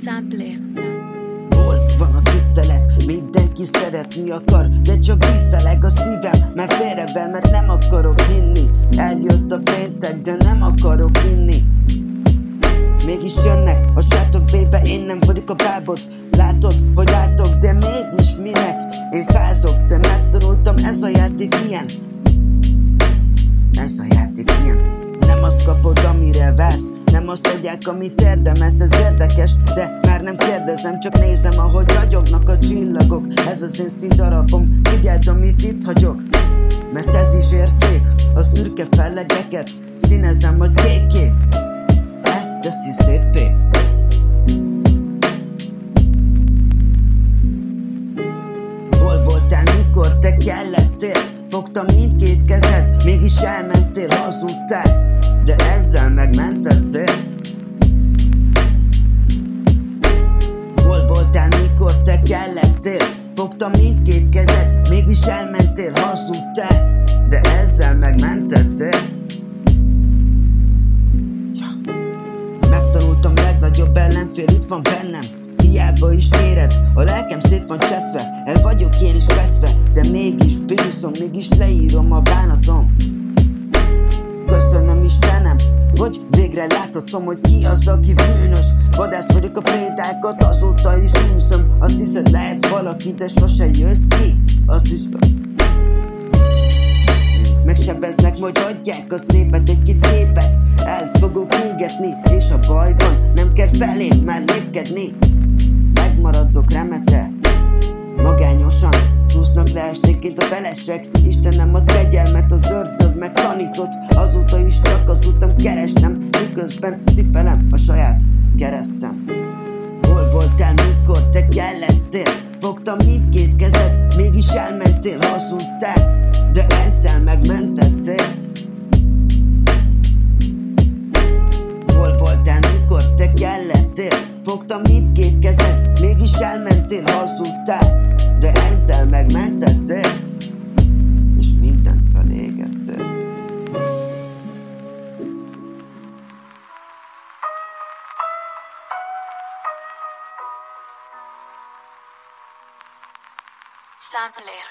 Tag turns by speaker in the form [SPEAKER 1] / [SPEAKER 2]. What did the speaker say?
[SPEAKER 1] Sampler.
[SPEAKER 2] Hol van a tisztelet? Mindenki szeretni akar, de csak visszaleg a szívem, mert félrevel, mert nem akarok hinni. Eljött a péntek, de nem akarok inni. Mégis jönnek a sátok bébe, én nem vagyok a bábot. Látod, hogy látok, de mégis minek? Én fázok, de megtanultam, ez a játék ilyen. Ez a játék ilyen. Nem azt kapod, amire vársz, nem azt adják, amit érdemelsz. Ez érdekes, de már nem kérdezem, csak nézem, ahogy ragyognak a csillagok. Ez az én színdarabom, figyeld, amit itt hagyok, mert ez is érték. A szürke fellegeket színezem, hogy kéké, ezt teszi szépé. Hol voltál, mikor te kellettél? Fogtam mindkét kezed, mégis elmentél, hazudtál, de ezzel megmentettél. Hol voltál, mikor te kellettél? Fogtam mindkét kezed, mégis elmentél, hazudtál, de ezzel megmentettél. Megtanultam, legnagyobb ellenfél itt van bennem. Hiába is éred, a lelkem szét van cseszve, el vagyok én is veszve, de mégis bízom, mégis leírom a bánatom. Köszönöm Istenem, hogy végre láthatom, hogy ki az, aki bűnös. Vadász vagyok a prédákat, azóta is űzöm. Azt hiszed, lehetsz valaki, de sose jössz ki a tűzbe. Megsebeznek, majd adják a szépet, egy-két képet el fogok égetni, és a baj van, nem kell felém már lépkedni. Megmaradok remete, magányosan csúsznak le esténként a felesek. Istenem a kegyelmet, az ördög megtanított, azóta is csak az utam kerestem, miközben cipelem a saját keresztem. Hol voltál, mikor te kellettél? Fogtam mindkét kezed, mégis elmentél, hazudtál, de ezzel megmentettél. Hol voltál, mikor te kellettél? Fogtam mindkét kezed, mégis elmentél, hazudtál, de ezzel megmentettél, és mindent felégettél.
[SPEAKER 1] Sampler.